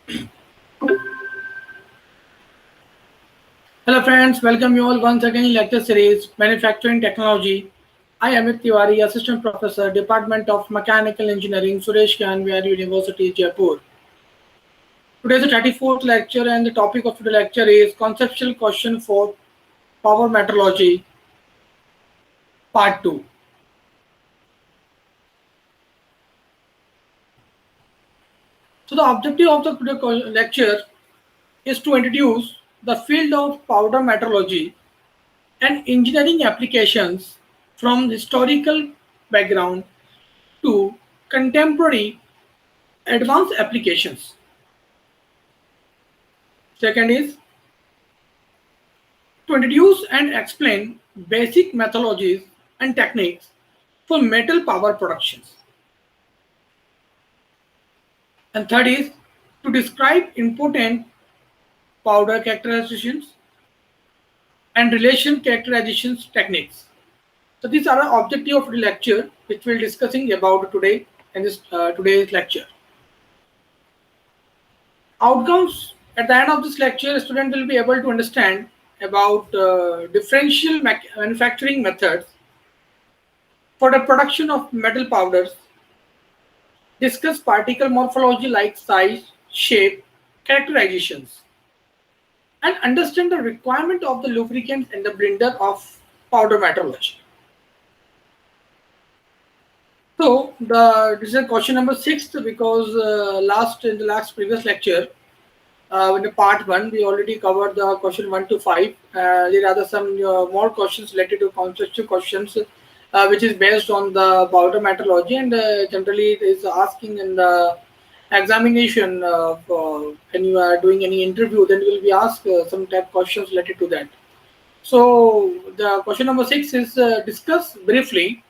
Hello friends, welcome you all once again in lecture series Manufacturing Technology. I am Amit Tiwari, Assistant Professor, Department of Mechanical Engineering, Suresh Kanviar University, Jaipur. Today is the 34th lecture and the topic of the lecture is Conceptual Question for Power Metrology, Part 2. So the objective of the lecture is to introduce the field of powder metrology and engineering applications from historical background to contemporary advanced applications. Second is to introduce and explain basic methodologies and techniques for metal power productions. And third is to describe important powder characterizations and relation characterizations techniques. So these are the objective of the lecture which we'll discussing about today in this today's lecture. Outcomes at the end of this lecture, student will be able to understand about differential manufacturing methods for the production of metal powders, discuss particle morphology like size, shape, characterizations, and understand the requirement of the lubricants and the blender of powder metrology. So this is question number 6 because in the last previous lecture in the part 1 we already covered the question 1 to 5. There are some more questions related to conceptual questions which is based on the powder metrology and generally it is asking in the examination when you are doing any interview, then you will be asked some type questions related to that. So the question number 6 is discuss briefly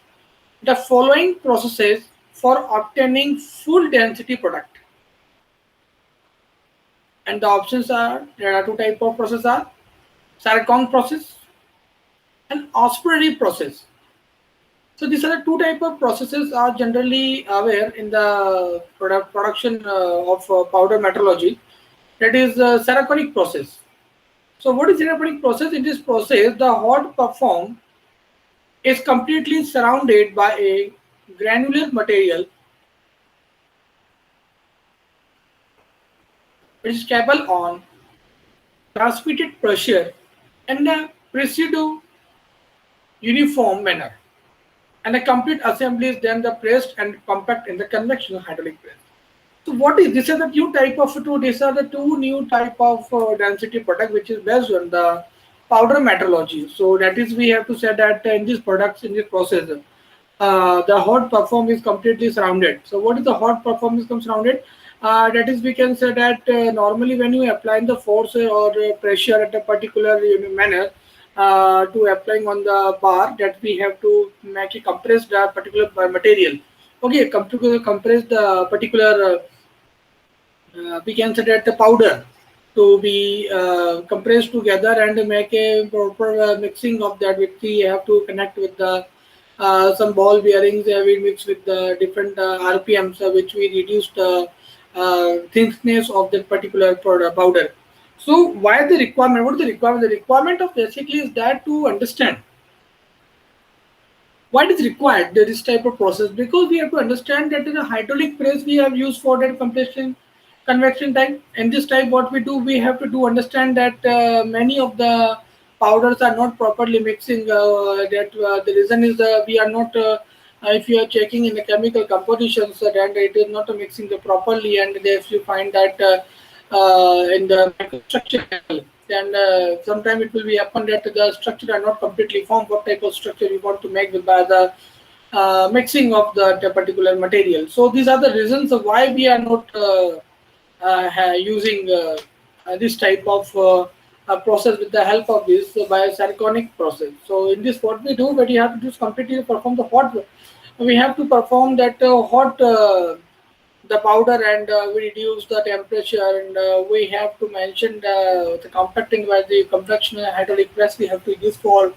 the following processes for obtaining full density product. And the options are, there are two type of process are Sarkong process and Osprey process. So these are the two type of processes are generally aware in the production of powder metrology. That is Saraconic process. So what is Saraconic process? In this process, the hot perform is completely surrounded by a granular material which is capable on transmitted pressure in a pseudo uniform manner, and a complete assembly is then the pressed and compact in the convection hydraulic press. So what is this? Are the two type of two. These are the two new type of density product which is based on the powder metrology. So that is we have to say that in these products in this process, the hot perform is completely surrounded. So what is the hot perform is surrounded? That is we can say that normally when you apply the force or pressure at a particular manner to applying on the bar, that we have to make a compress the particular material. Okay, come to compress the particular we can say that the powder to be compressed together and make a proper mixing of that, which we have to connect with the some ball bearings we mix with the different RPMs which we reduce the thickness of that particular powder. So why the requirement? What is the requirement? The requirement of basically is that to understand why it is required this type of process, because we have to understand that in a hydraulic press we have used for that compression convection type. In this type what we do, we have to do understand that many of the powders are not properly mixing, that the reason is we are not if you are checking in the chemical compositions and it is not mixing the properly, and if you find that in the microstructure level, then sometimes it will be happen that the structure are not completely formed. What type of structure you want to make with by the mixing of the particular material. So these are the reasons of why we are not using this type of process with the help of this biosarconic process. So in this what we do, but you have to just completely perform the hot. We have to perform that hot the powder, and we reduce the temperature, and we have to mention the compacting by the compaction hydraulic press we have to use for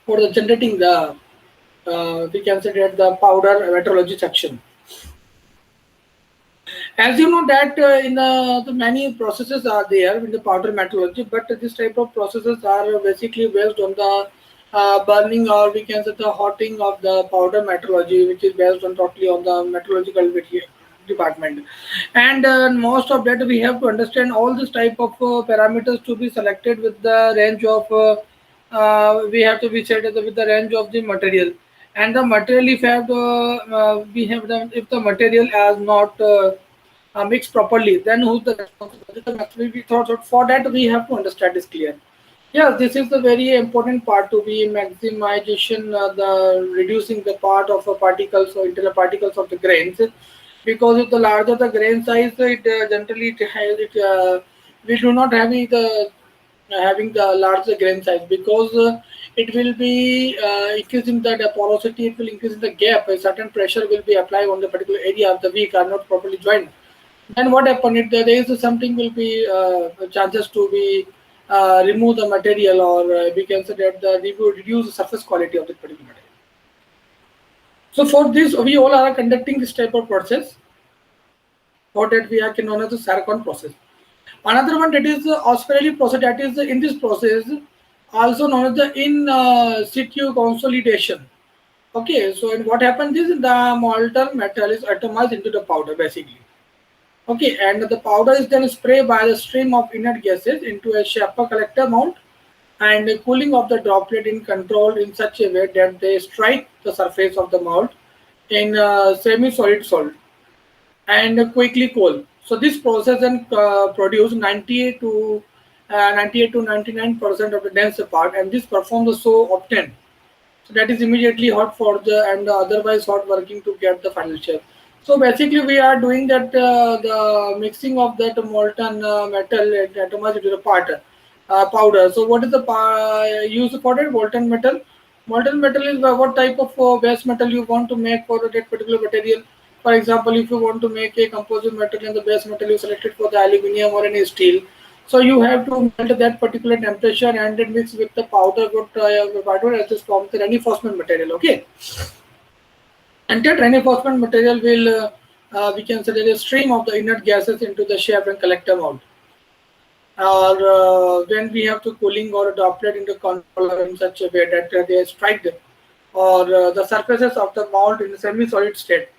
the generating the we consider the powder metrology section. As you know that in the many processes are there in the powder metallurgy, but this type of processes are basically based on the burning, or we can say the hotting of the powder metallurgy, which is based on totally on the metallurgical department. And most of that we have to understand all this type of parameters to be selected with the range of we have to be set with the range of the material. And the material, if we have the, if the material has not mixed properly, then who's the responsible? We thought for that we have to understand is clear. Yeah, this is the very important part to be maximization, the reducing the part of particles or internal particles of the grains, because if the larger the grain size, it generally it has it. We do not having the larger grain size, because it will be increasing the porosity, it will increase the gap. A certain pressure will be applied on the particular area of the weak are not properly joined. Then what happened? If there is something will be chances to be remove the material, or we can say that the reduce the surface quality of the particular material. So for this, we all are conducting this type of process. For that, we are known as the Sarcon process. Another one, that is the Australian process. That is in this process, also known as the in situ consolidation. Okay, so and what happens is the molten metal is atomized into the powder basically. Okay, and the powder is then sprayed by the stream of inert gases into a Schaefer collector mount, and the cooling of the droplet in controlled in such a way that they strike the surface of the mount in semi-solid salt and quickly cool. So this process then produce 98 to 99% of the dense part, and this performs so obtained. So that is immediately hot for the and otherwise hot working to get the final shape. So basically, we are doing that the mixing of that molten metal and atomized into the part powder. So what is the use for it? Molten metal. Molten metal is what type of base metal you want to make for that particular material. For example, if you want to make a composite material and the base metal you selected for the aluminium or any steel, so you have to melt that particular temperature and then mix with the powder. What powder as this form the reinforcement material. Okay, and that reinforcement material will we can say there is a stream of the inert gases into the shaft and collector mount. Or when we have to cooling or droplet into controller in such a way that they strike them, or the surfaces of the mount in semi-solid state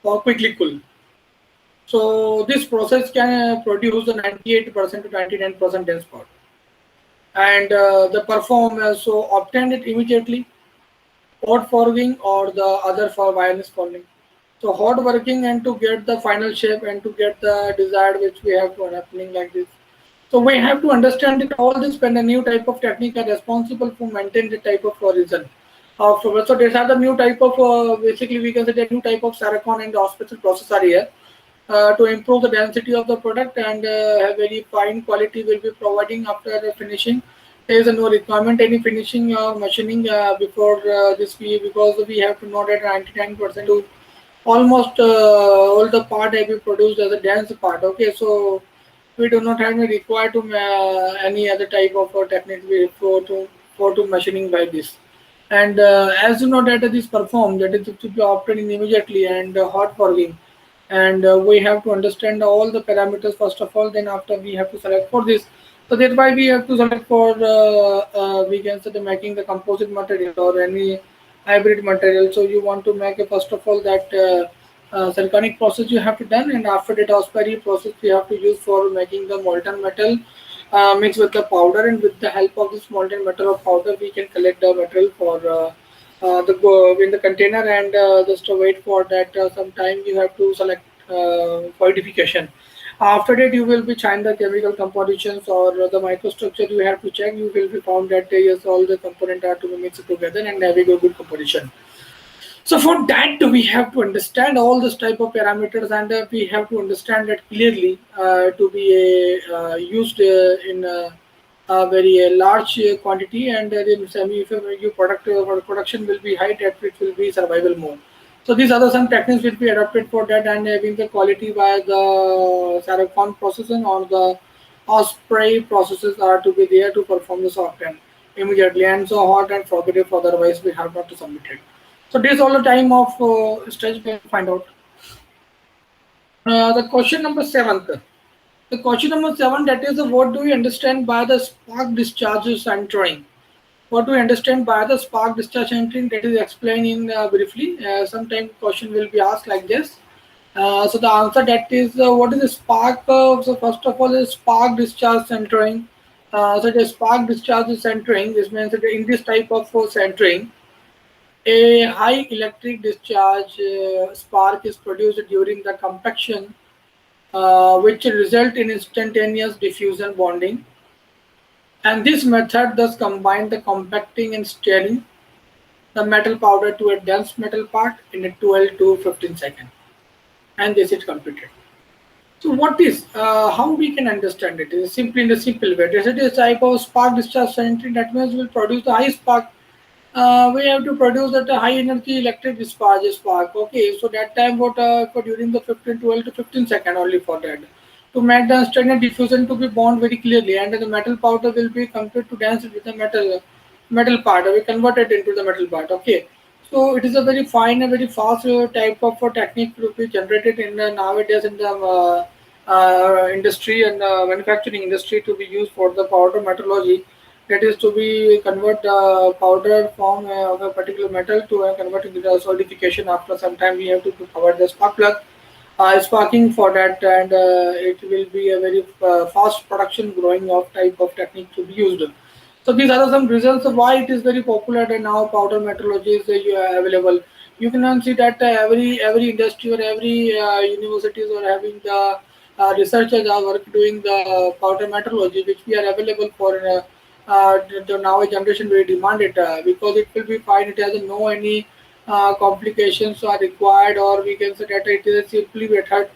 or quickly cool. So this process can produce the 98% to 99% dense powder, and the performance so obtained it immediately, hot forging or the other for wireless forming. So hot working and to get the final shape and to get the desired, which we have to happening like this. So we have to understand that all this when a new type of technique are responsible for maintain the type of horizon. So these are the new type of basically we can say the new type of Saracon and the hospital process are here to improve the density of the product, and have very fine quality will be providing after the finishing. There is no requirement any finishing or machining before this we, because we have to know that 99% to almost all the part have been produced as a dense part. Okay, so we do not have any required to any other type of technique for to machining by this. And as you know that this perform that is to be obtained immediately and hot forging, and we have to understand all the parameters first of all, then after we have to select for this. So that's why we have to select for we can say the making the composite material or any hybrid material. So you want to make a first of all that Salcanic process you have to done, and after that Osprey process you have to use for making the molten metal mixed with the powder, and with the help of this molten metal of powder we can collect the material for the in the container, and just to wait for that some time you have to select solidification. After that you will be trying the chemical compositions or the microstructure you have to check. You will be found that yes, all the components are to be mixed together and having a good composition. So for that, we have to understand all this type of parameters, and we have to understand that clearly to be used in a very large quantity, and in semi if your production will be high, that it will be survival mode. So these are some techniques which we adopted for that, and having the quality by the Saracon processing or the Osprey processes are to be there to perform the software immediately, and so hot and forget it, otherwise we have not to submit it. So this all the time of stage we find out. The question number 7th. The question number 7, that is what do you understand by the spark discharge centering? What do you understand by the spark discharge centering? That is explained in briefly. Sometime question will be asked like this. So the answer that is what is the spark? So first of all, is spark discharge centering. So the spark discharge centering. This means that in this type of centering, a high electric discharge spark is produced during the compaction, which result in instantaneous diffusion bonding. And this method thus combines the compacting and stirring the metal powder to a dense metal part in a 12 to 15 seconds. And this is completed. So what is, how we can understand it? It is simply in a simple way. This is a type of spark discharge centering, that means will produce the high spark. We have to produce that high energy electric spark. Okay, so that time what for during the 12 to 15 second only for that. To make the standard diffusion to be bond very clearly, and the metal powder will be compared to dance with the metal part. We convert it into the metal part. Okay, so it is a very fine and very fast type of technique to be generated in nowadays in the industry and manufacturing industry to be used for the powder metallurgy. That is to be convert the powder form of a particular metal to convert into the solidification. After some time, we have to provide the spark plug sparking for that, and it will be a very fast production growing of type of technique to be used. So these are some reasons why it is very popular and now powder metallurgy is available. You can see that every industry or every universities are having the researchers are work doing the powder metallurgy, which we are available for the now generation very demanded because it will be fine. It has no any complications are required, or we can say that it is a simply method,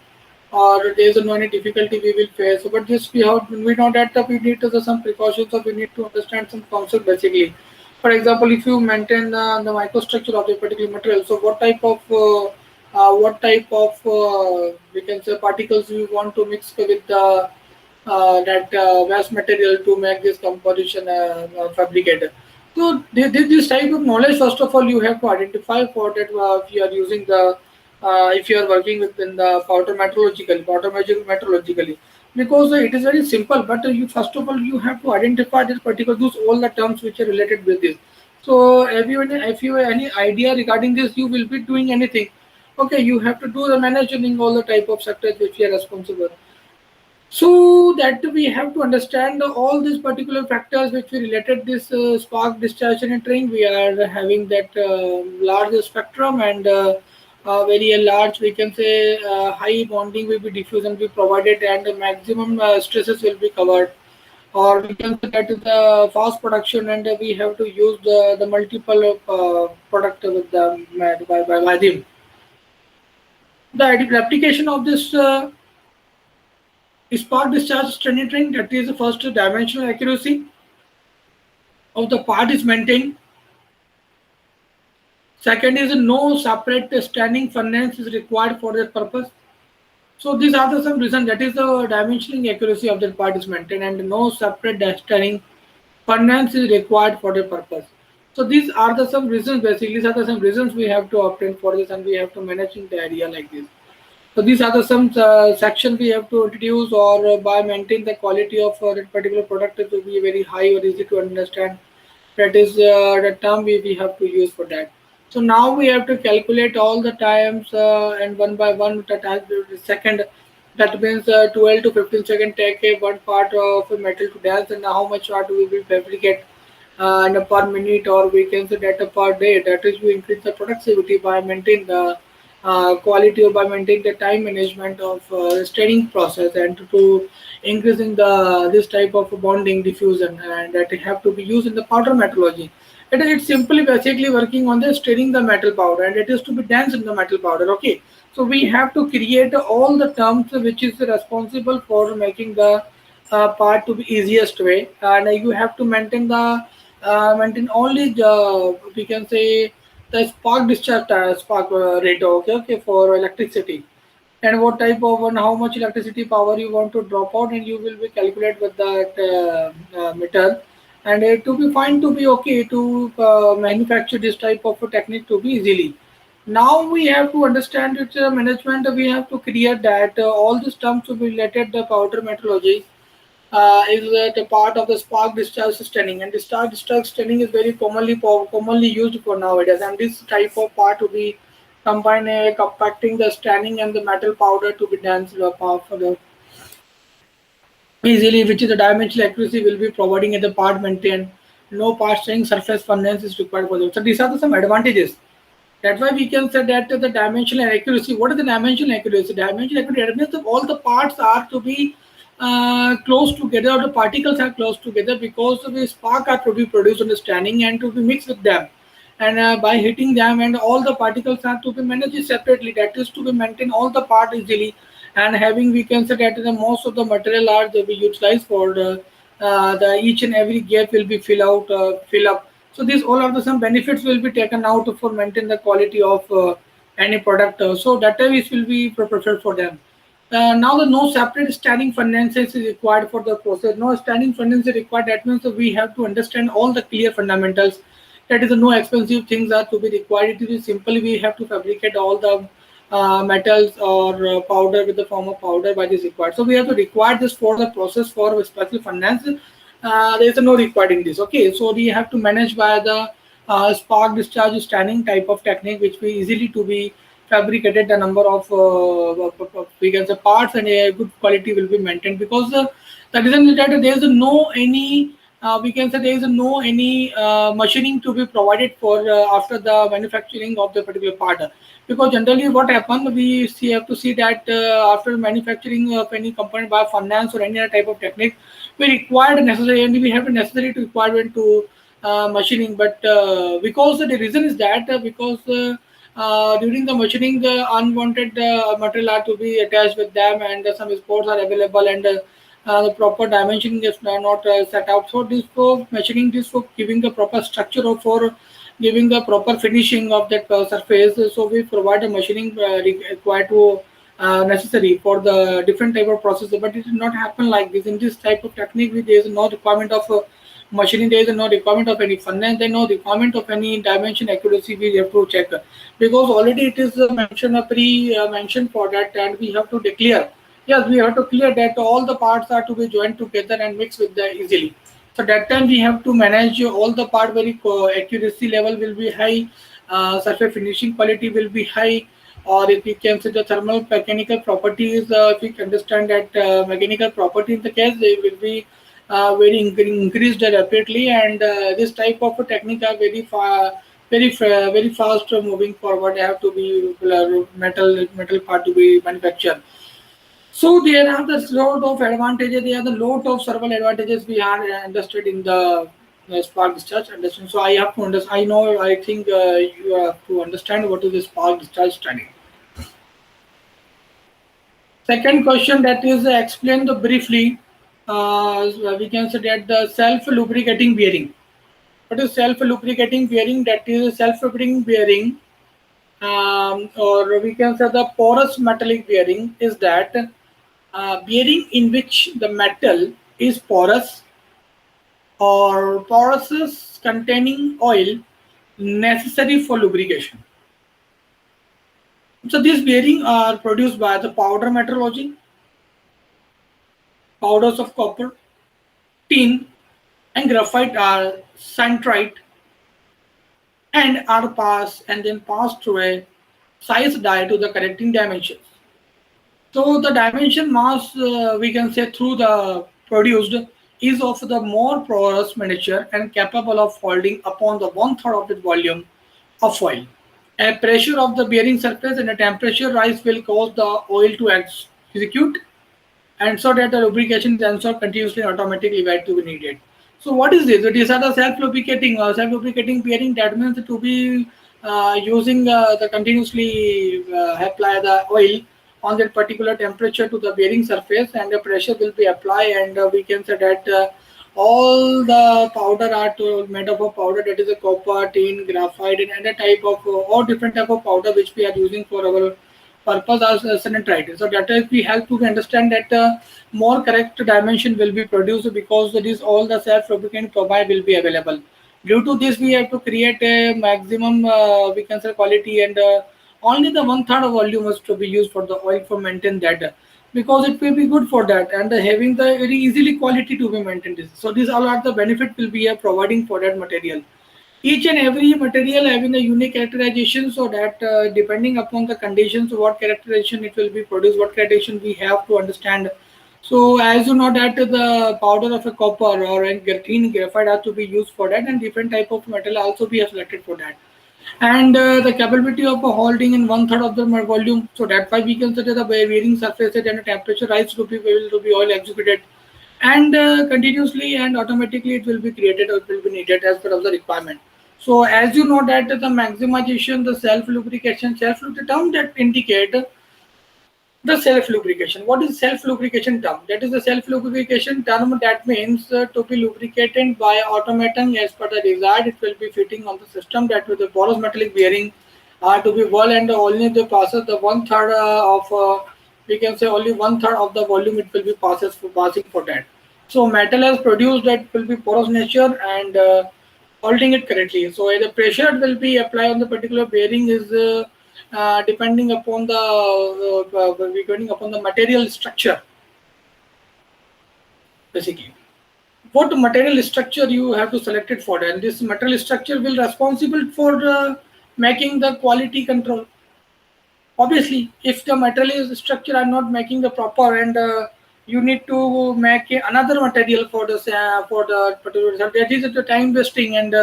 or there is no any difficulty we will face. So, but this we know that we need to do some precautions, or we need to understand some concept basically. For example, if you maintain the microstructure of the particular material, so what type of we can say particles you want to mix with the that waste material to make this composition fabricated. So this type of knowledge, first of all, you have to identify for that if you are using the if you are working within the powder metallurgically, because it is very simple. But you first of all you have to identify this particular those all the terms which are related with this. So if you have any idea regarding this, you will be doing anything. Okay, you have to do the managing all the type of sectors which you are responsible. So that we have to understand all these particular factors which we related this spark discharge and train. We are having that large spectrum and very large, we can say high bonding will be diffusion will be provided, and the maximum stresses will be covered. Or we can say that is the fast production, and we have to use the multiple product with the by them. The application of this spark discharge training, that is the first dimensional accuracy of the part is maintained. Second is no separate standing furnace is required for that purpose. So these are the some reasons, that is the dimensioning accuracy of that part is maintained, and no separate standing furnace is required for the purpose. So these are the some reasons, basically these are the some reasons we have to obtain for this, and we have to manage in the area like this. So these are the some sections we have to introduce, or by maintain the quality of that particular product to be very high or easy to understand. That is the term we have to use for that. So now we have to calculate all the times and one by one the time second. That means 12 to 15 second take a one part of a metal to dance, and how much part we will fabricate and per minute, or we can say that per day. That is, we increase the productivity by maintaining the quality, or by maintaining the time management of staining process, and to increasing the this type of bonding diffusion, and that have to be used in the powder metallurgy. It's simply basically working on the stirring the metal powder, and it is to be danced in the metal powder. Okay, so we have to create all the terms which is responsible for making the part to be easiest way, and you have to maintain the maintain only the, we can say, the spark discharge spark rate. Okay, okay, for electricity, and what type of and how much electricity power you want to drop out, and you will be calculate with that meter, and to be fine to be okay to manufacture this type of a technique to be easily. Now we have to understand its management. We have to clear that all these terms to be related to powder metrology is the part of the spark discharge stunning, and the spark discharge stunning is very commonly used for nowadays. And this type of part to be combine compacting the stunning and the metal powder to be done for the easily, which is the dimensional accuracy will be providing at the part maintained. No part staying surface furnace is required for them. So these are the some advantages. That's why we can say that the dimensional accuracy. What is the dimensional accuracy? Dimensional accuracy means that all the parts are to be close together, or the particles are close together, because the spark are to be produced on the standing and to be mixed with them. And by hitting them, and all the particles are to be managed separately. That is to be maintain all the part easily. And having, we can say that the most of the material are to be utilized for the each and every gap will be fill up. So these all of the some benefits will be taken out for maintain the quality of any product. So that is will be preferred for them. Now the no separate standing fundamentals is required for the process. No standing fundamentals is required. That means that we have to understand all the clear fundamentals. That is no expensive things are to be required. It is simply we have to fabricate all the metals or powder with the form of powder by this required. So we have to require this for the process for special finance. There is no required in this. Okay, so we have to manage by the spark discharge standing type of technique, which we easily to be fabricated the number of we can say parts, and a good quality will be maintained, because the reason is that there is no any we can say there is no any machining to be provided for after the manufacturing of the particular part. Because generally what happen, we have to see that after manufacturing of any component by finance or any other type of technique, we require the necessary, and we have the necessary to requirement to machining. But because the reason is that because during the machining, the unwanted material are to be attached with them, and some sports are available, and the proper dimensioning is not set out. So this for machining, this for giving the proper structure, or for giving the proper finishing of that surface. So we provide a machining required to necessary for the different type of process. But it did not happen like this in this type of technique. There is no requirement of machining. There is no requirement of any finance. There is no requirement of any dimension accuracy. We have to check, because already it is mentioned a pre mentioned for that, and we have to declare. Yes, we have to clear that all the parts are to be joined together and mixed with the easily. So that time we have to manage all the part very accuracy level will be high, surface finishing quality will be high, or if we can say the thermal mechanical properties, if we understand that mechanical property in the case, they will be very increased rapidly, and this type of technique are very fast moving forward. They have to be metal part to be manufactured. So there are the lot of advantages. There are the lot of several advantages we are understood in the spark discharge understand. So I have to understand. I know. I think you have to understand what is the spark discharge study. Second question, that is explain the briefly. We can say that the self lubricating bearing. What is self lubricating bearing? That is self lubricating bearing, or we can say the porous metallic bearing is that bearing in which the metal is porous, or porous containing oil necessary for lubrication. So these bearings are produced by the powder metrology, powders of copper, tin, and graphite are sinterite, and are passed and then passed through a size die to the correcting dimensions. So the dimension mass, we can say through the produced, is of the more porous miniature and capable of holding upon the one third of the volume of oil. A pressure of the bearing surface and a temperature rise will cause the oil to execute, and so that the lubrication is ensured continuously and automatically where to be needed. So what is this? These are the self-lubricating bearing. That means to be using the continuously apply the oil on that particular temperature to the bearing surface, and the pressure will be applied, and we can say that all the powder are made up of powder, that is a copper, tin, graphite, and other type of all different type of powder which we are using for our purpose as sanitary. So that is we help to understand that more correct dimension will be produced, because this all the self lubricant provide will be available. Due to this, we have to create a maximum, we can say, quality, and only the one third of volume is to be used for the oil for maintain that, because it will be good for that, and having the very easily quality to be maintained. So these all are the benefit will be providing for that material. Each and every material having a unique characterization, so that depending upon the conditions, what characterization it will be produced, what characterization we have to understand. So as you know that the powder of a copper or a graphene graphite has to be used for that, and different type of metal also be selected for that. And the capability of holding in one third of the volume, so that's why we consider the varying surfaces and the temperature rise to be able to be oil executed, and continuously and automatically it will be created or it will be needed as per of the requirement. So as you know that the maximization, the self lubrication, the term that indicate the self lubrication. What is self lubrication term? That is the self lubrication term that means to be lubricated by automaton as per the desired. It will be fitting on the system that with the porous metallic bearing to be well, and only the passes the one third of we can say only one third of the volume it will be passes for passing for that. So metal has produced that will be porous nature, and holding it correctly. So the pressure will be applied on the particular bearing is depending upon the material structure, basically. What material structure you have to select it for, and this material structure will responsible for making the quality control. Obviously, if the material structure are not making the proper, and you need to make another material for the particular result, that is the time wasting, and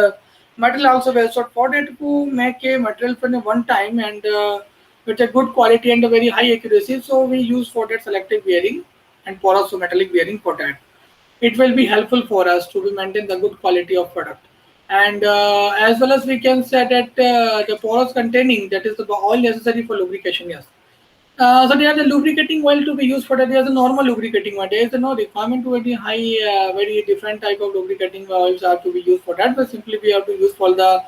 material also well. So for that to make a material for the one time, and with a good quality and a very high accuracy, so we use for that selective bearing and porous metallic bearing for that. It will be helpful for us to be maintain the good quality of product. And as well as we can say that the porous containing, that is the oil necessary for lubrication. Yes. So there is a lubricating oil to be used for that. There is a normal lubricating oil. There is no requirement to very high, very different type of lubricating oils are to be used for that. But simply we have to use for the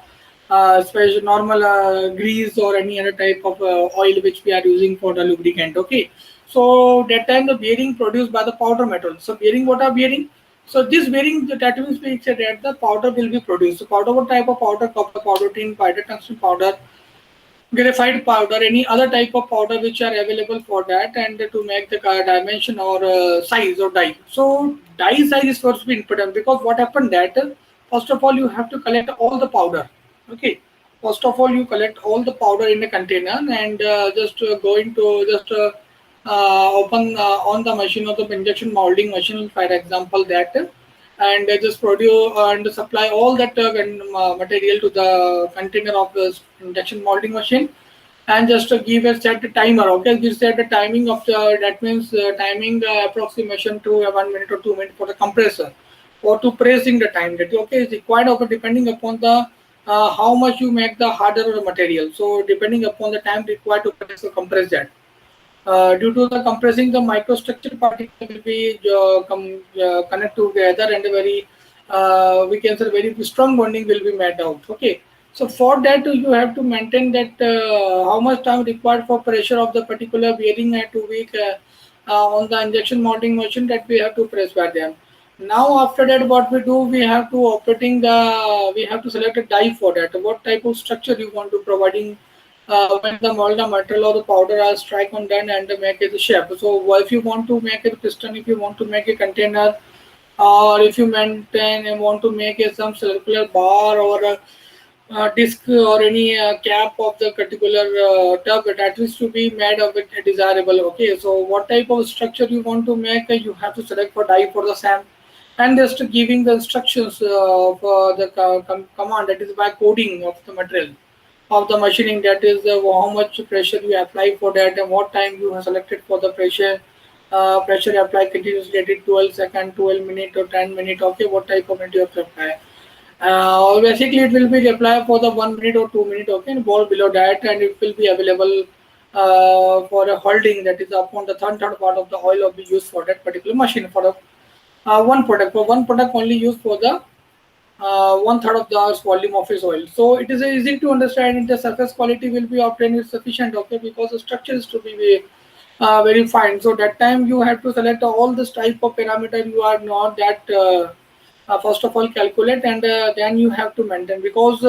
special normal grease or any other type of oil which we are using for the lubricant. Okay. So that time the bearing produced by the powder metal. So bearing, what are bearing? So this bearing, that means we said that the powder will be produced. So powder, what type of powder? Copper powder, tin powder, tungsten powder, graphite powder, any other type of powder which are available for that, and to make the dimension or size or die. So die size is first be important, because what happened that first of all you have to collect all the powder. Okay, first of all you collect all the powder in a container, and just going to just open on the machine of the injection molding machine, for example, that, and just produce and supply all that material to the container of the injection molding machine, and just give a set timer. Okay, we set the timing of the, that means timing approximation to 1 minute or 2 minutes for the compressor, or to pressing the time that okay is required of depending upon the how much you make the harder material. So depending upon the time required to press or compress that. Due to the compressing, the microstructure particle will be connect together, and a very we can say very strong bonding will be made out. Okay, so for that you have to maintain that how much time required for pressure of the particular bearing at 2 week on the injection molding machine, that we have to press by them. Now after that, what we do, we have to operating the, we have to select a die for that. What type of structure you want to providing when the mold the material or the powder are strike on done and make it the shape. So if you want to make a piston, if you want to make a container, or if you maintain and want to make a some circular bar or a disc or any cap of the particular tub, that is to be made of it desirable. Okay, so what type of structure you want to make, you have to select for die for the same, and just giving the instructions for the command, that is by coding of the material of the machining, that is how much pressure you apply for that, and what time you have selected for the pressure. Pressure apply continuously at 12 second, 12 minute or 10 minute. Okay, what type of minute you have to apply. Basically it will be applied for the 1 minute or 2 minute. Okay, and ball below that, and it will be available for a holding, that is upon the third part of the oil will be used for that particular machine for the one product. For one product only used for the one third of the volume of his oil. So it is easy to understand, and the surface quality will be obtained with sufficient. Okay, because the structure is to be very fine. So that time you have to select all this type of parameter. You are not that first of all calculate, and then you have to maintain, because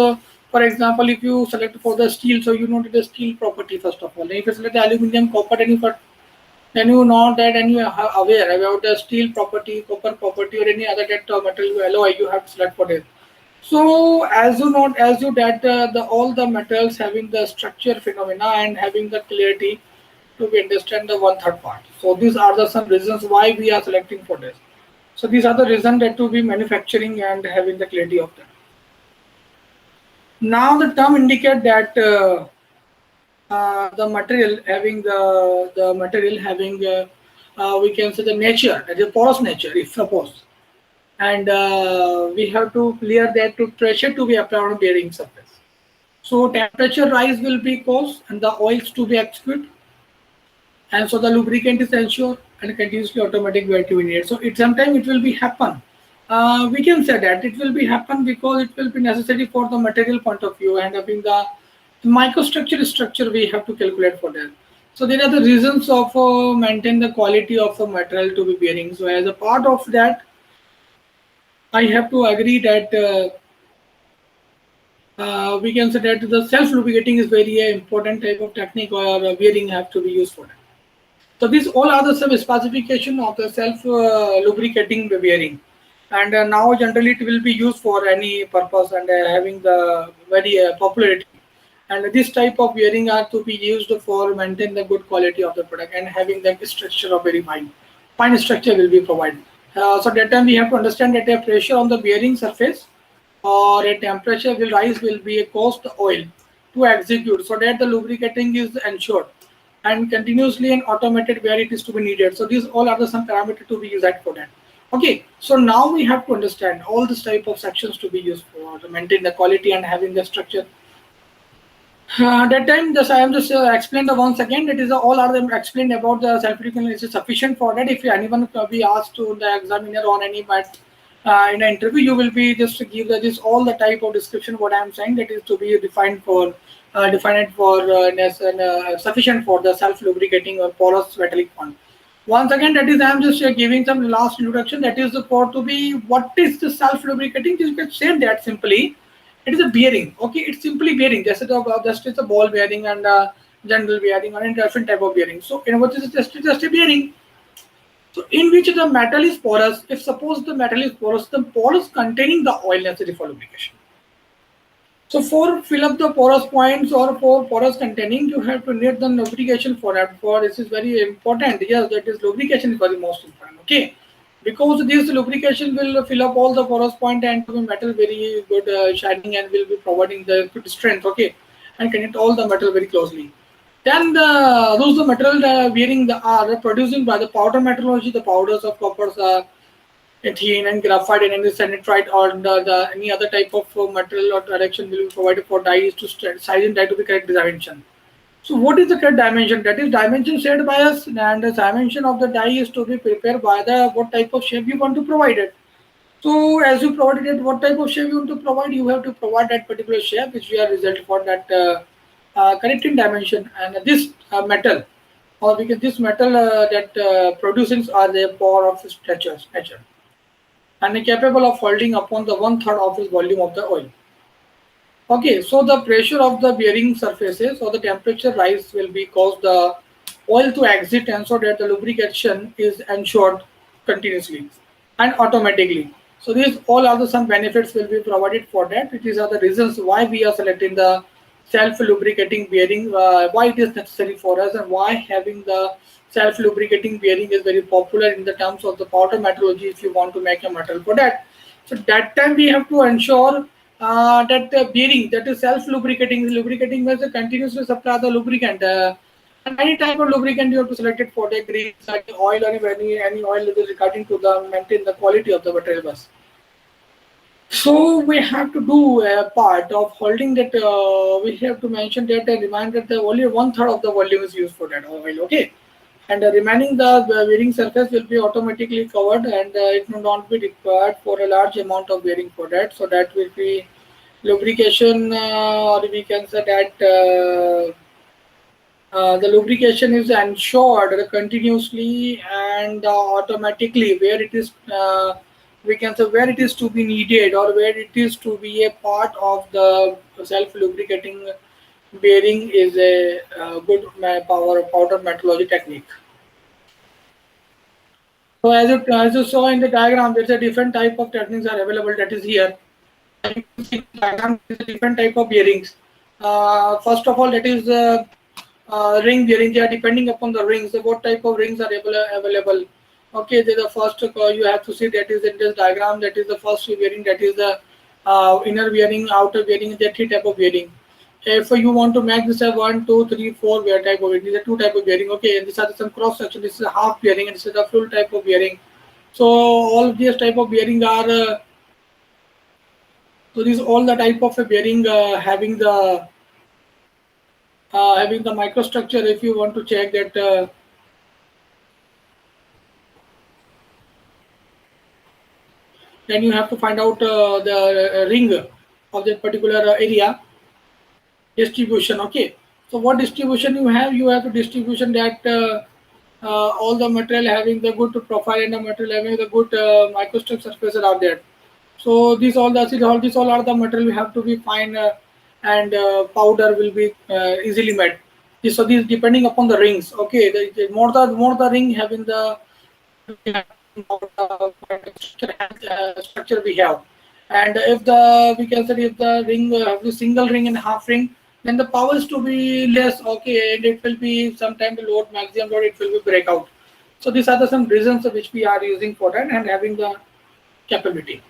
for example, if you select for the steel, so you know the steel property first of all. And if you select the aluminum, copper, then you know that, and you are aware about the steel property, copper property, or any other that metal you alloy, you have to select for it. So as you note, as you that the all the metals having the structure phenomena and having the clarity to be understand the one third part. So these are the some reasons why we are selecting for this. So these are the reasons that to be manufacturing and having the clarity of that. Now the term indicate that the material having the material having we can say the nature, that is porous nature, if suppose, and we have to clear that to pressure to be applied on bearing surface. So temperature rise will be caused and the oils to be execute, and so the lubricant is ensured and continuously automatic wear to be needed. So it sometimes it will be happen. We can say that it will be happen because it will be necessary for the material point of view, and having the structure we have to calculate for that. So there are the reasons of maintain the quality of the material to be bearing. So as a part of that, I have to agree that we can say that the self lubricating is very important type of technique, or bearing have to be used for that. So these all are the some specification of the self lubricating bearing, and now generally it will be used for any purpose, and having the very popularity. And this type of bearing are to be used for maintain the good quality of the product and having the structure of very fine structure will be provided. So that time we have to understand that a pressure on the bearing surface or a temperature will rise will be a cost oil to execute, so that the lubricating is ensured and continuously and automated where it is to be needed. So these all are the some parameter to be used for that. Okay, so now we have to understand all this type of sections to be used for to maintain the quality and having the structure. That time, just I am just explained the once again. It is all are them explained about the self-education is sufficient for that. If anyone be asked to the examiner on any but in an interview, you will be just to give this all the type of description what I am saying, that is to be defined for defined for sufficient for the self-lubricating or porous metallic one. Once again, that is I am just giving some last introduction. That is for to be what is the self-lubricating. You can say that simply. It is a bearing. Okay, it's simply bearing. Just it's a ball bearing and general bearing or a different type of bearing. So you know what is just a bearing. So in which the metal is porous. If suppose the metal is porous, the porous containing the oil necessary for lubrication. So for fill up the porous points or for porous containing, you have to need the lubrication for that. For this is very important. Yes, that is lubrication is very most important. Okay, because this lubrication will fill up all the porous point and to be metal very good shining and will be providing the good strength. Okay, and connect all the metal very closely. Then those the material bearing the are producing by the powder metallurgy, the powders of coppers, ethene and graphite and any sanitride or any other type of material or direction will be provided for dyes to size and dye to be correct dimension. So what is the correct dimension? That is dimension set by us, and the dimension of the die is to be prepared by the what type of shape you want to provide it. So as you provided it, what type of shape you want to provide, you have to provide that particular shape which we are result for that correct in dimension. And this metal, or we can this metal that produces are the power of its nature and capable of holding upon the one third of its volume of the oil. Okay, so the pressure of the bearing surfaces or the temperature rise will be cause the oil to exit, and so that the lubrication is ensured continuously and automatically. So these all other some benefits will be provided for that. These are the reasons why we are selecting the self-lubricating bearing, why it is necessary for us, and why having the self-lubricating bearing is very popular in the terms of the powder metallurgy if you want to make a metal for that. So that time we have to ensure that the bearing, that is self-lubricating, lubricating means continuously supply the lubricant. And any type of lubricant you have to select it for the grease, like oil or any oil that is regarding to the maintain the quality of the material bus. So we have to do a part of holding that. We have to mention that a reminder that only one third of the volume is used for that oil. Okay, and remaining the bearing surface will be automatically covered, and it will not be required for a large amount of bearing for that. So that will be lubrication, or we can say that the lubrication is ensured continuously and automatically where it is we can say where it is to be needed or where it is to be a part of the self lubricating bearing is a good power powder metallurgy technique. So as you saw in the diagram, there's a different type of techniques are available that is here. And you can see in the diagram there's a different type of bearings. First of all, that is ring bearing. They are depending upon the rings. So what type of rings are available? Okay, the first you have to see that is in this diagram. That is the first bearing. That is the inner bearing, outer bearing. There are three type of bearing. If you want to make this a 1, 2, 3, 4 bear type of bearing, these are two type of bearing. Okay, and these are some cross section. This is a half bearing, and this is a full type of bearing. So all of these type of bearing are so these all the type of a bearing having the microstructure. If you want to check that, then you have to find out the ring of that particular area distribution. Okay, so what distribution you have a distribution that all the material having the good profile and the material having the good microstructure surfaces are there. So these all these all are the material we have to be fine, and powder will be easily made. So these depending upon the rings. Okay, the more the ring having the structure we have, and if the we can say if the ring have the single ring and half ring, then the power is to be less. Okay, and it will be sometime the load maximum load it will be breakout. So these are the some reasons which we are using for that and having the capability.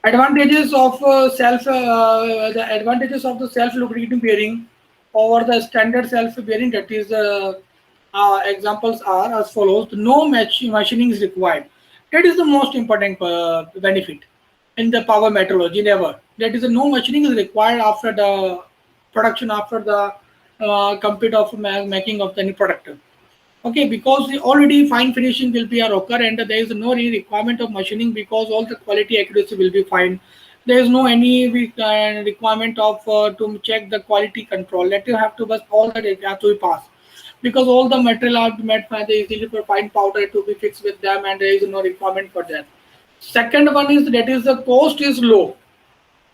Advantages of the advantages of the self lubricating bearing over the standard self bearing, that is examples are as follows. No machining is required. That is the most important benefit in the power metrology. Never, that is no machining is required after the production, after the complete of making of any product. Okay, because the already fine finishing will be a occur, and there is no any requirement of machining because all the quality accuracy will be fine. There is no any requirement of to check the quality control. That you have to bust all the data have to be passed because all the material are made by the easily for fine powder to be fixed with them, and there is no requirement for that. Second one is that is the cost is low.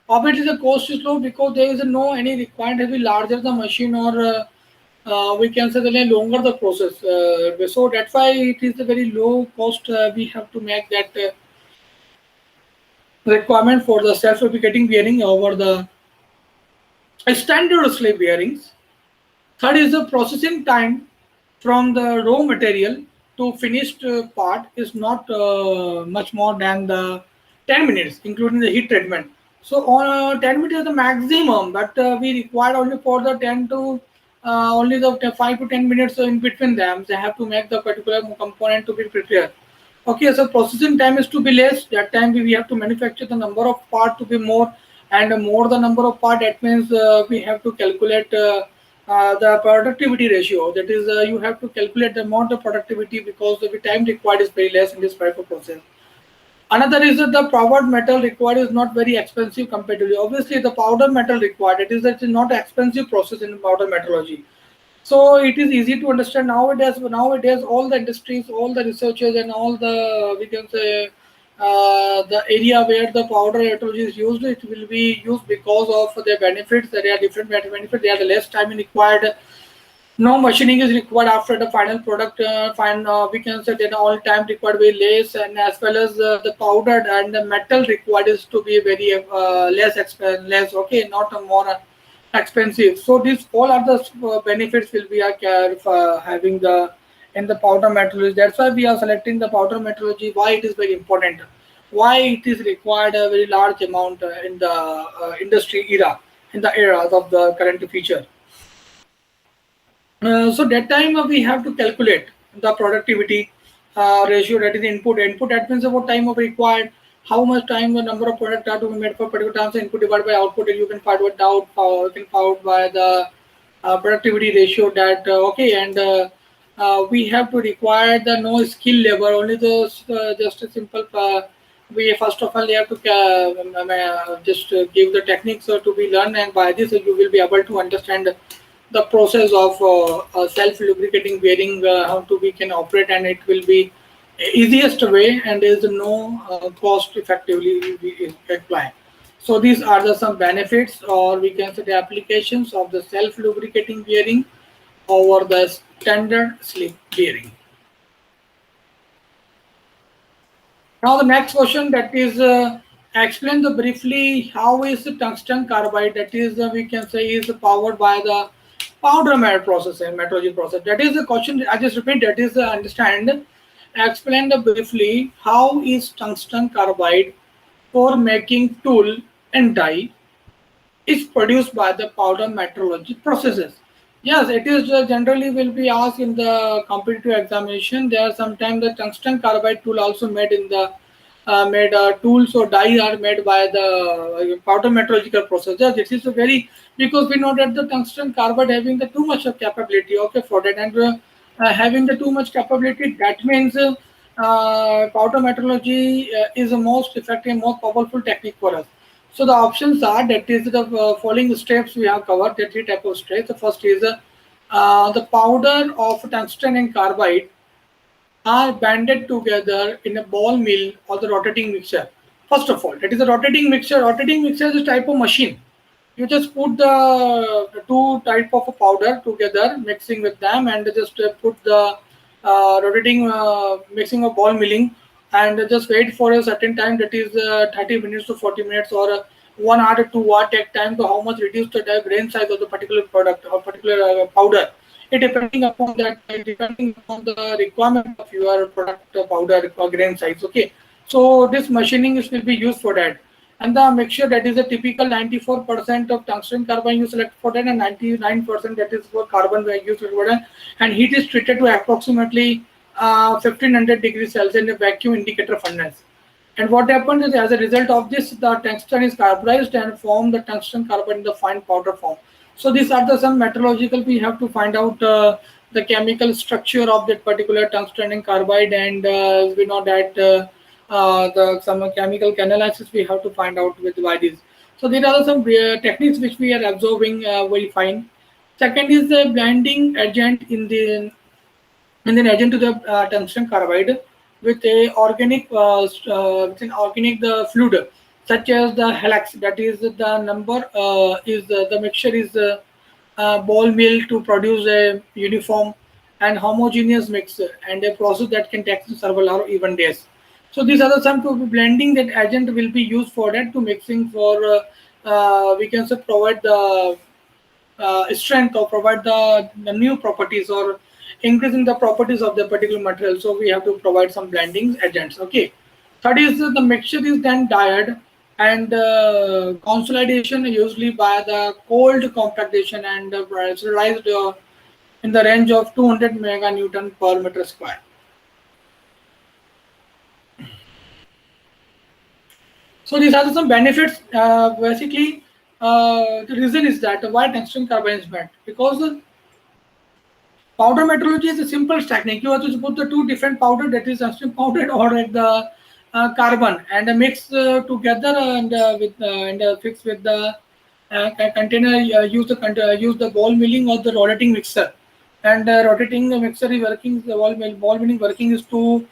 Obviously, the cost is low because there is no any requirement to be larger the machine or we can say the longer the process. So that's why it is a very low cost. We have to make that requirement for the self-lubricating bearing over the standard slave bearings. Third is the processing time from the raw material to finished part is not much more than the 10 minutes, including the heat treatment. So on 10 minutes is the maximum, but we require only for the 10 to only the 5 to 10 minutes in between them. They have to make the particular component to be prepared. Okay, so processing time is to be less. That time we have to manufacture the number of part to be more, and more the number of part. That means we have to calculate the productivity ratio. That is, you have to calculate the amount of productivity because the time required is very less in this type of process. Another is that the powdered metal required is not very expensive comparatively. Obviously, the powder metal required it is not an expensive process in powder metallurgy. So it is easy to understand nowadays. Nowadays, all the industries, all the researchers, and all the we can say the area where the powder metallurgy is used, it will be used because of their benefits. There are different benefits. There are the less time required. No machining is required after the final product. We can say that all time required very less, and as well as the powdered and the metal required is to be very less. Okay, not more expensive. So these all are the benefits will be having the in the powder metallurgy. That's why we are selecting the powder metallurgy. Why it is very important? Why it is required a very large amount in the industry era, in the eras of the current future. So that time we have to calculate the productivity ratio, that is input. That means about time of required, how much time the number of product are to be made for particular time. So input divided by output, and you can find it out. You can find by the productivity ratio. That okay, and we have to require the no skill level, only the just a simple. We first of all you have to just give the techniques to be learned, and by this you will be able to understand the process of self lubricating bearing, how to we can operate, and it will be easiest way and is no cost effectively we apply. So these are the some benefits, or we can say the applications of the self lubricating bearing over the standard slip bearing. Now the next question, that is explain the briefly how is the tungsten carbide, that is we can say is powered by the powder process and metrology process. That is the question. I just repeat, that is understand. Explain the briefly how is tungsten carbide for making tool and die is produced by the powder metrology processes. Yes, it is generally will be asked in the competitive examination. There are sometimes the tungsten carbide tool also made in the made tools or die are made by the powder metrological process. Yes, this is a very, because we know that the tungsten carbide having the too much of capability. Okay, for that, and having the too much capability, that means powder metrology is the most effective, most powerful technique for us. So the options are, that is the following steps we have covered, the three type of steps. The first is the powder of tungsten and carbide are banded together in a ball mill or the rotating mixer. First of all, that is a rotating mixer. Rotating mixer is a type of machine. You just put the two type of a powder together, mixing with them, and just put the rotating mixing of ball milling, and just wait for a certain time, that is 30 minutes to 40 minutes, or 1 hour to 2 hour take time to how much reduce the grain size of the particular product or particular powder. It depending upon that, depending upon the requirement of your product powder or grain size. Okay, so this machining will be used for that. And the mixture, that is a typical 94% of tungsten carbide you select for that, and 99% that is for carbon you select for that. And heat is treated to approximately 1500 degrees Celsius in a vacuum indicator furnace. And what happens is, as a result of this, the tungsten is carbonized and form the tungsten carbide in the fine powder form. So these are the some metrological, we have to find out the chemical structure of that particular tungsten and carbide, and we know that the some chemical analysis we have to find out with by this. So there are some techniques which we are observing very fine. Second is the blending agent in the, and then agent to the tungsten carbide with a organic with an organic the fluid, such as the helix, that is the number is the mixture is ball mill to produce a uniform and homogeneous mix, and a process that can take several or even days. So these are the some to blending that agent will be used for that to mixing for we can say provide the strength or provide the new properties or increasing the properties of the particular material. So we have to provide some blending agents. Okay. Third is the mixture is then dyed and consolidation, usually by the cold compactation, and pressurized in the range of 200 meganewton per meter square. So these are some benefits. Basically, the reason is that why tungsten carbide is bad, because powder metrology is a simple technique. You have to put the two different powder, that is tungsten powder or at the carbon, and mix together, and fix with the container. Use the ball milling or the rotating mixer, and rotating the mixer is working. The ball milling working is to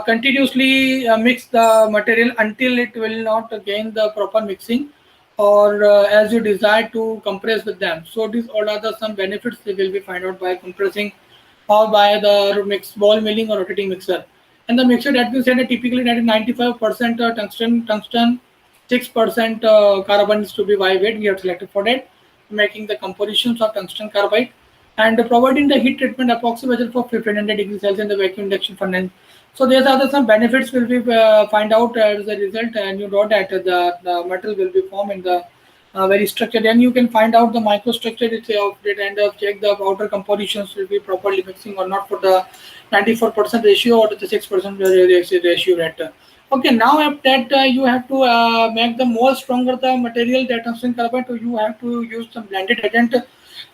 continuously mix the material until it will not gain the proper mixing, or as you desire to compress with them. So these all are the some benefits they will be find out by compressing or by the mix ball milling or rotating mixer. And the mixture that we said typically that is 95% tungsten, 6% carbon is to be weight. We have selected for that, making the compositions of tungsten carbide, and providing the heat treatment approximately for 1500 degrees Celsius in the vacuum induction furnace. So these are some benefits will be find out as a result, and you know that the metal will be formed in the very structured. Then you can find out the microstructure of it, and check the outer compositions will be properly mixing or not for the 94% ratio or the 6% ratio rate. Okay, now after that you have to make the more stronger the material that tungsten carbide. So you have to use some blended agent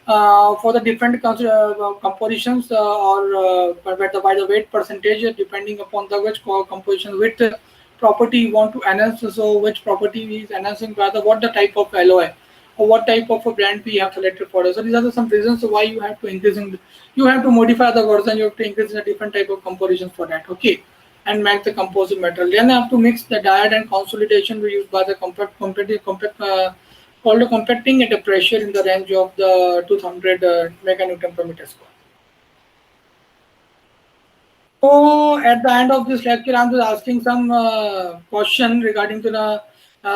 for the different compositions or by the weight percentage, depending upon the which composition which property you want to enhance. So which property is enhancing rather what the type of alloy or what type of a blend we have selected for us. So these are some reasons why you have to increase in, you have to modify the version, you have to increase in a different type of compositions for that. Okay. and make the composite material. Then after mix the diet and consolidation we use by the called the compacting at a pressure in the range of the 200 meganewton per meter square. So at the end of this lecture, I'm just asking some question regarding to the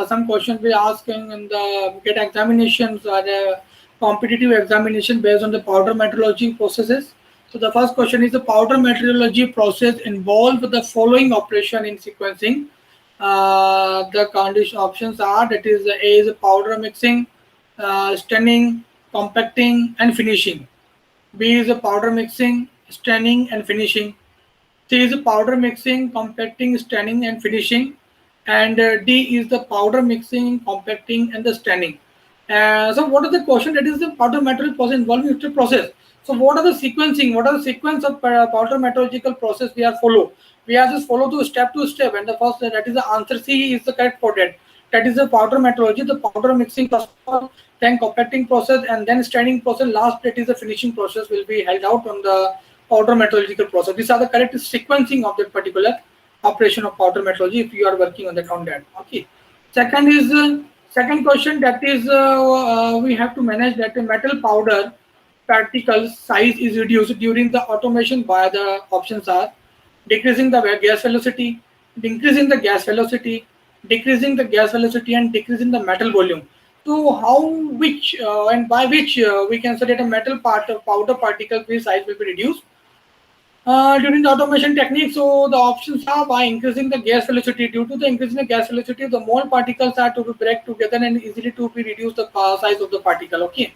some questions we asking in the get examinations or competitive examination based on the powder metallurgy processes. So the first question is the powder metallurgy process involve the following operation in sequencing. The condition options are that is A is powder mixing, staining, compacting, and finishing. B is powder mixing, staining, and finishing. C is powder mixing, compacting, staining, and finishing. And D is the powder mixing, compacting, and the staining. So what is the question? That is the powder metal process involving the process. So what are the sequencing? What are the sequence of powder metallurgical process we are follow? We are just follow to step, and the first that is the answer C is the correct for that. That is the powder metallurgy, the powder mixing process, then compacting process, and then staining process. Last that is the finishing process will be held out on the powder metallurgical process. These are the correct sequencing of that particular operation of powder metallurgy if you are working on that. Okay. Second is second question, that is we have to manage that the metal powder particle size is reduced during the automation by the options are decreasing the gas velocity, increasing the gas velocity, decreasing the gas velocity, and decreasing the metal volume. So how, which and by which we can say that a metal part of powder particle size will be reduced during the automation technique. So the options are by increasing the gas velocity. Due to the increasing the gas velocity, the more particles are to be break together and easily to be reduce the size of the particle. Okay.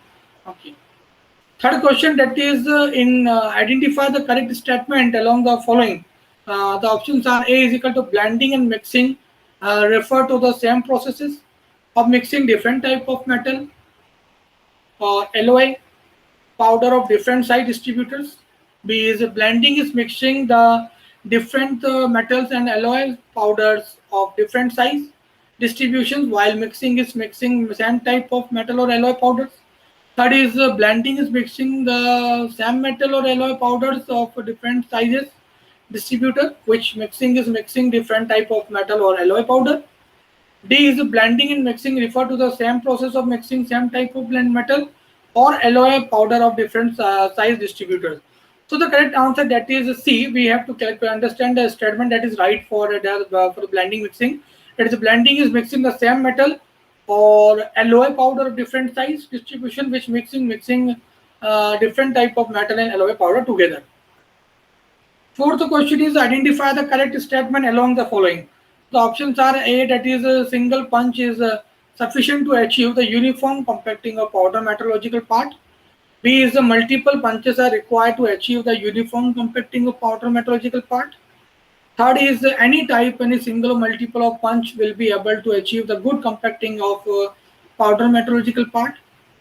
Okay. Third question, that is in identify the correct statement along the following. The options are A is equal to blending and mixing refer to the same processes of mixing different type of metal or alloy powder of different size distributors. B is blending is mixing the different metals and alloy powders of different size distributions, while mixing is mixing same type of metal or alloy powders. Third is blending is mixing the same metal or alloy powders of different sizes distributor, which mixing is mixing different type of metal or alloy powder. D is blending and mixing refer to the same process of mixing same type of blend metal or alloy powder of different size distributors. So the correct answer, that is C. We have to understand the statement that is right for the blending mixing. That is blending is mixing the same metal or alloy powder of different size distribution, which mixing different type of metal and alloy powder together. Fourth question is identify the correct statement along the following. The options are A, that is a single punch is sufficient to achieve the uniform compacting of powder metallurgical part. B is the multiple punches are required to achieve the uniform compacting of powder metallurgical part. Third is any single or multiple of punch will be able to achieve the good compacting of powder metallurgical part.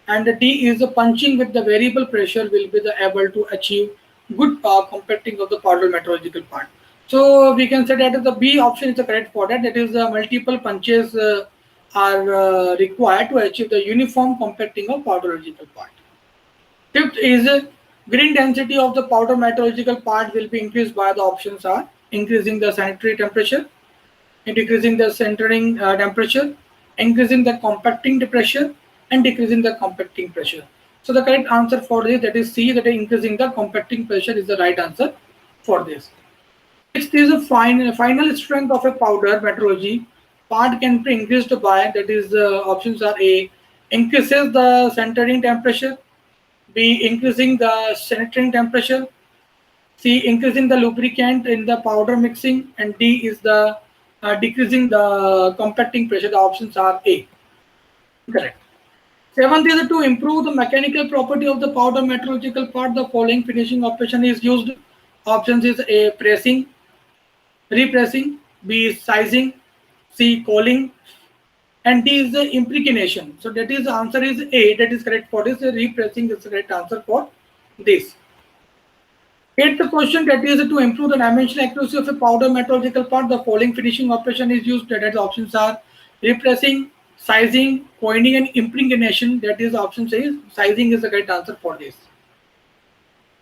And D is the punching with the variable pressure will be able to achieve good compacting of the powder metallurgical part. So we can say that the B option is the correct for that. That is multiple punches are required to achieve the uniform compacting of powder metallurgical part. Fifth is grain density of the powder metallurgical part will be increased by the options are increasing the sanitary temperature, decreasing the centering temperature, increasing the compacting pressure, and decreasing the compacting pressure. So the correct answer for this, that is C, that is increasing the compacting pressure is the right answer for this. Sixth is a final strength of a powder metallurgy part can be increased by, that is options are A, increases the centering temperature, B, increasing the centering temperature, C, increasing the lubricant in the powder mixing, and D is the decreasing the compacting pressure. The options are A. Correct. Seventh is to improve the mechanical property of the powder metallurgical part. The following finishing operation is used. Options is A, pressing, repressing, B is sizing, C, calling, and D is the impregnation. So that is the answer is A. That is correct for this. Repressing is the correct answer for this. Eighth question, that is to improve the dimensional accuracy of a powder metallurgical part. The following finishing operation is used. That is options are repressing, sizing, coining, and impregnation. That is option says sizing is the correct answer for this.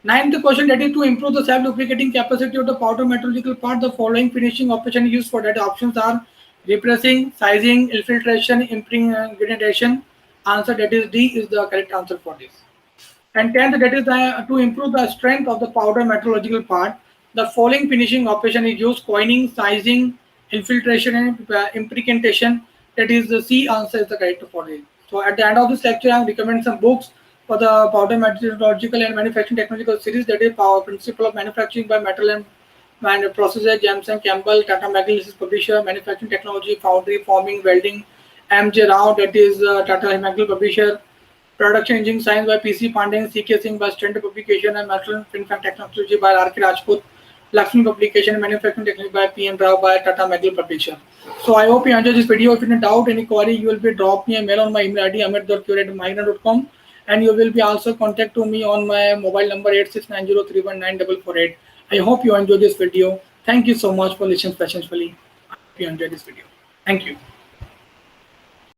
Ninth question, that is to improve the self-lubricating capacity of the powder metallurgical part, the following finishing operation is used for that. Options are repressing, sizing, infiltration, impregnatation. Answer, that is D, is the correct answer for this. And 10th, that is to improve the strength of the powder metallurgical part, the following finishing operation is used: coining, sizing, infiltration, and impregnatation. That is the C answer is the correct for it. So at the end of this lecture, I am recommending some books for the powder metallurgical and manufacturing technological series. That is Power Principle of Manufacturing by Metal and Processor, James and Campbell. Tata McGill is publisher. Manufacturing Technology, Foundry, Forming, Welding, M.J. Rao, that is Tata McGill publisher. Production Engineering Science by P.C. Pandey and C.K. Singh by Standard Publication, and Metal Finfact Technology by R.K. Rajput. Lakshmi Publication and Manufacturing Technology by P.M. Rao by Tata McGill Publisher. So I hope you enjoyed this video. If you have doubt, any query, you will be drop me a mail on my email ID amit.curate@mygra.com, and you will be also contact to me on my mobile number 8690319448. I hope you enjoyed this video. Thank you so much for listening patiently. I hope you enjoyed this video. Thank you.